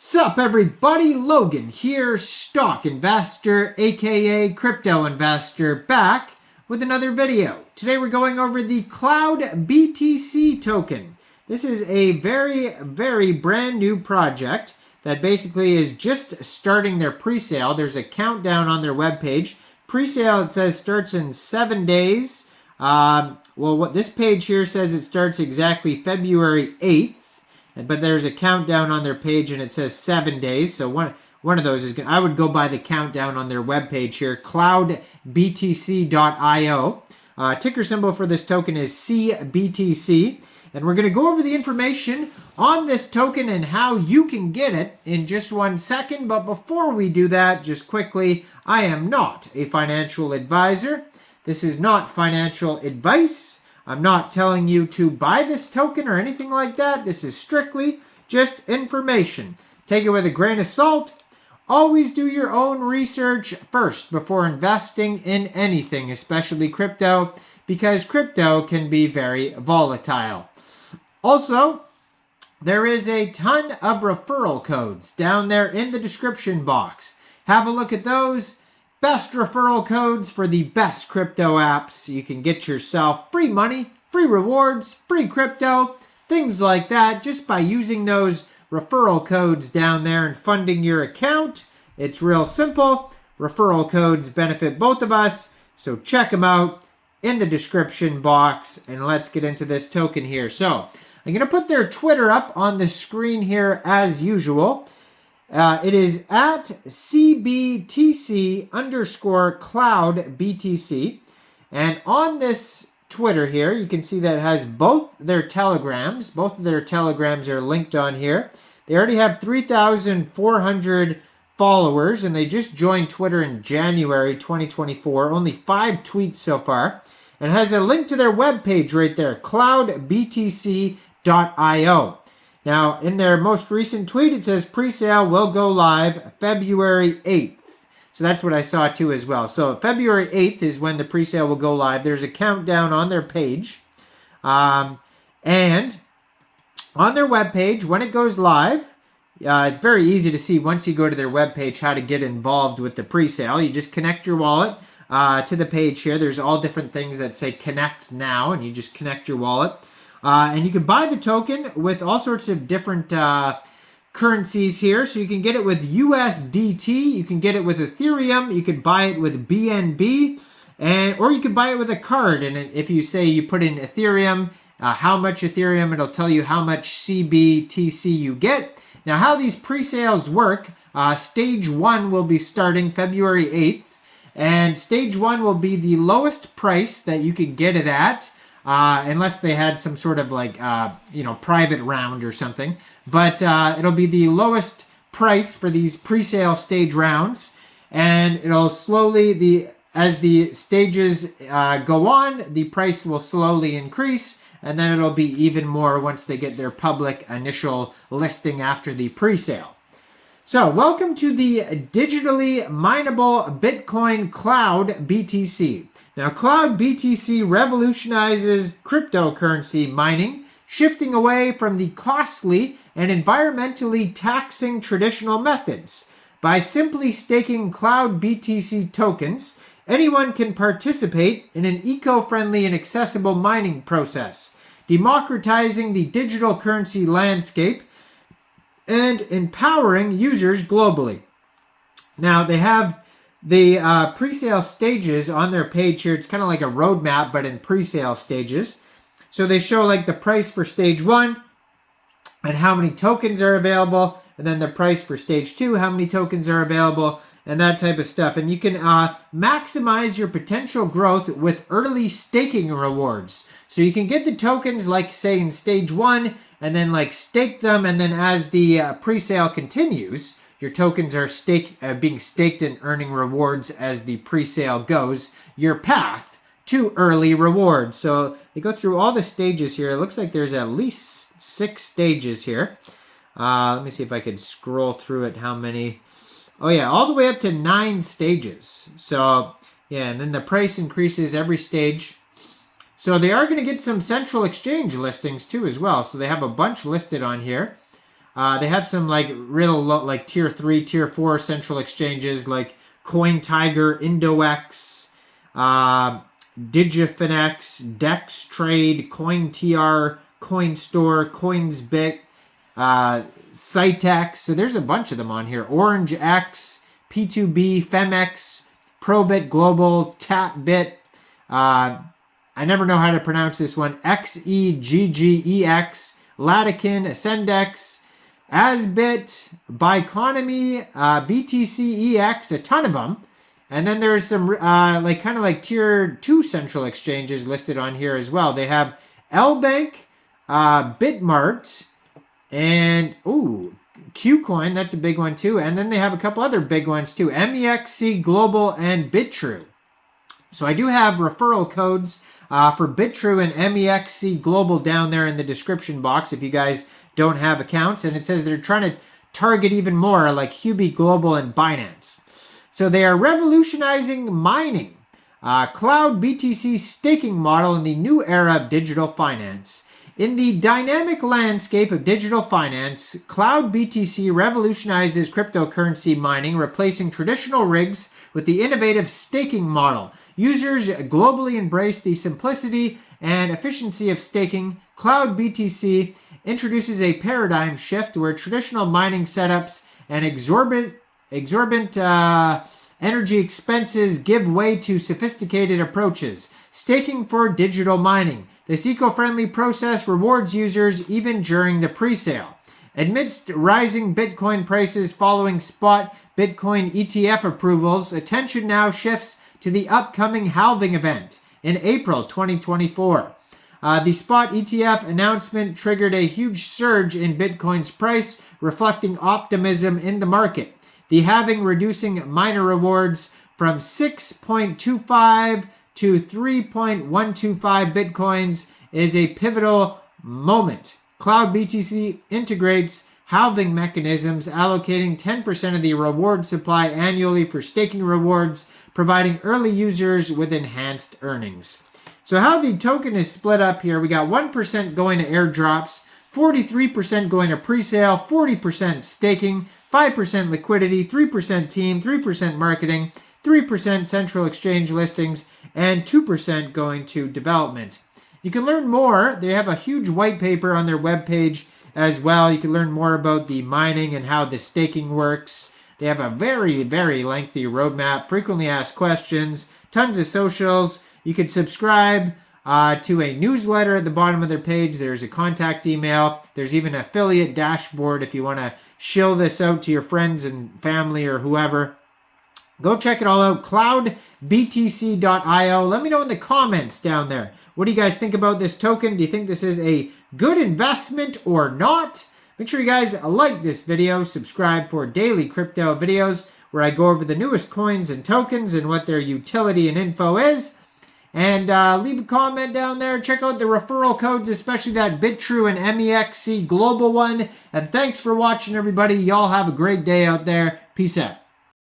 Sup everybody, Logan here, stock investor aka crypto investor, back with another video. Today we're going over the CloudBTC token. This is a very brand new project that basically is just starting their pre-sale. There's a countdown on their webpage. Pre-sale, it says, starts in 7 days. Well, what this page here says, it starts exactly February 8th. But there's a countdown on their page and it says 7 days. So one of those is I would go by the countdown on their webpage here, CloudBTC.io. Ticker symbol for this token is CBTC. And we're going to go over the information on this token and how you can get it in just 1 second. But before we do that, just quickly, I am not a financial advisor. This is not financial advice. I'm not telling you to buy this token or anything like that. This is strictly just information. Take it with a grain of salt. Always do your own research first before investing in anything, especially crypto, because crypto can be very volatile. Also, there is a ton of referral codes down there in the description box. Have a look at those. Best referral codes for the best crypto apps. You can get yourself free money, free rewards, free crypto, things like that just by using those referral codes down there and funding your account. It's real simple. Referral codes benefit both of us, so check them out in the description box. And let's get into this token here. So I'm going to put their Twitter up on the screen here as usual. It is at CBTC_CloudBTC. And on this Twitter here, you can see that it has both their telegrams. Both of their telegrams are linked on here. They already have 3,400 followers, and they just joined Twitter in January 2024. Only 5 tweets so far. And it has a link to their webpage right there, CloudBTC.io. Now, in their most recent tweet, it says pre-sale will go live February 8th. So that's what I saw too as well. So February 8th is when the pre-sale will go live. There's a countdown on their page. And on their webpage, when it goes live, it's very easy to see once you go to their webpage how to get involved with the pre-sale. You just connect your wallet to the page here. There's all different things that say connect now, and you just connect your wallet. And you can buy the token with all sorts of different currencies here. So you can get it with USDT, you can get it with Ethereum, you could buy it with BNB, or you could buy it with a card. And if you say you put in Ethereum, how much Ethereum, it'll tell you how much CBTC you get. Now, how these pre-sales work, stage 1 will be starting February 8th. And stage 1 will be the lowest price that you can get it at. Unless they had some sort of like, private round or something. But it'll be the lowest price for these pre-sale stage rounds. And it'll slowly, as the stages go on, the price will slowly increase. And then it'll be even more once they get their public initial listing after the pre-sale. So, welcome to the digitally mineable Bitcoin CloudBTC. Now, CloudBTC revolutionizes cryptocurrency mining, shifting away from the costly and environmentally taxing traditional methods. By simply staking CloudBTC tokens, anyone can participate in an eco-friendly and accessible mining process, democratizing the digital currency landscape and empowering users globally. Now, they have the pre-sale stages on their page here. It's kind of like a roadmap, but in pre-sale stages. So they show like the price for stage 1 and how many tokens are available, and then the price for stage 2, how many tokens are available, and that type of stuff. And you can maximize your potential growth with early staking rewards. So you can get the tokens like, say, in stage 1, and then like stake them, and then as the pre-sale continues, your tokens are being staked and earning rewards as the pre-sale goes, your path to early rewards. So they go through all the stages here. It looks like there's at least 6 stages here. Let me see if I could scroll through it, how many. Oh yeah, all the way up to 9 stages. So yeah, and then the price increases every stage. So they are going to get some central exchange listings too as well. So they have a bunch listed on here. They have some like real low, like tier 3, tier 4 central exchanges like CoinTiger, IndoX, DigiFinex, Dex Trade, CoinTR, CoinStore, CoinsBit, Cytex. So there's a bunch of them on here. OrangeX, P2B, Femex, Probit Global, TapBit. I never know how to pronounce this one. XEGGEX, Latican, Ascendex, Asbit, Biconomy, BTCEX, a ton of them. And then there's some like kind of like tier 2 central exchanges listed on here as well. They have LBANK, Bitmart, and Qcoin, that's a big one too. And then they have a couple other big ones too. MEXC, Global, and BitTrue. So I do have referral codes for BitTrue and MEXC Global down there in the description box if you guys don't have accounts. And it says they're trying to target even more like Huobi Global and Binance. So they are revolutionizing mining. CloudBTC staking model in the new era of digital finance. In the dynamic landscape of digital finance, CloudBTC revolutionizes cryptocurrency mining, replacing traditional rigs with the innovative staking model. Users globally embrace the simplicity and efficiency of staking. CloudBTC introduces a paradigm shift where traditional mining setups and exorbitant energy expenses give way to sophisticated approaches. Staking for digital mining. This eco-friendly process rewards users even during the pre-sale. Amidst rising Bitcoin prices following spot Bitcoin ETF approvals, attention now shifts to the upcoming halving event in April 2024. The spot ETF announcement triggered a huge surge in Bitcoin's price, reflecting optimism in the market. The halving reducing miner rewards from 6.25 to 3.125 Bitcoins is a pivotal moment. CloudBTC integrates halving mechanisms, allocating 10% of the reward supply annually for staking rewards, providing early users with enhanced earnings. So how the token is split up here, we got 1% going to airdrops, 43% going to presale, 40% staking, 5% liquidity, 3% team, 3% marketing, 3% central exchange listings, and 2% going to development. You can learn more. They have a huge white paper on their webpage as well. You can learn more about the mining and how the staking works. They have a very, very lengthy roadmap, frequently asked questions, tons of socials. You can subscribe to a newsletter at the bottom of their page. There's a contact email. There's even an affiliate dashboard if you want to shill this out to your friends and family or whoever. Go check it all out, cloudbtc.io. Let me know in the comments down there. What do you guys think about this token? Do you think this is a good investment or not? Make sure you guys like this video, subscribe for daily crypto videos where I go over the newest coins and tokens and what their utility and info is. And leave a comment down there. Check out the referral codes, especially that BitTrue and MEXC Global one. And thanks for watching, everybody. Y'all have a great day out there. Peace out.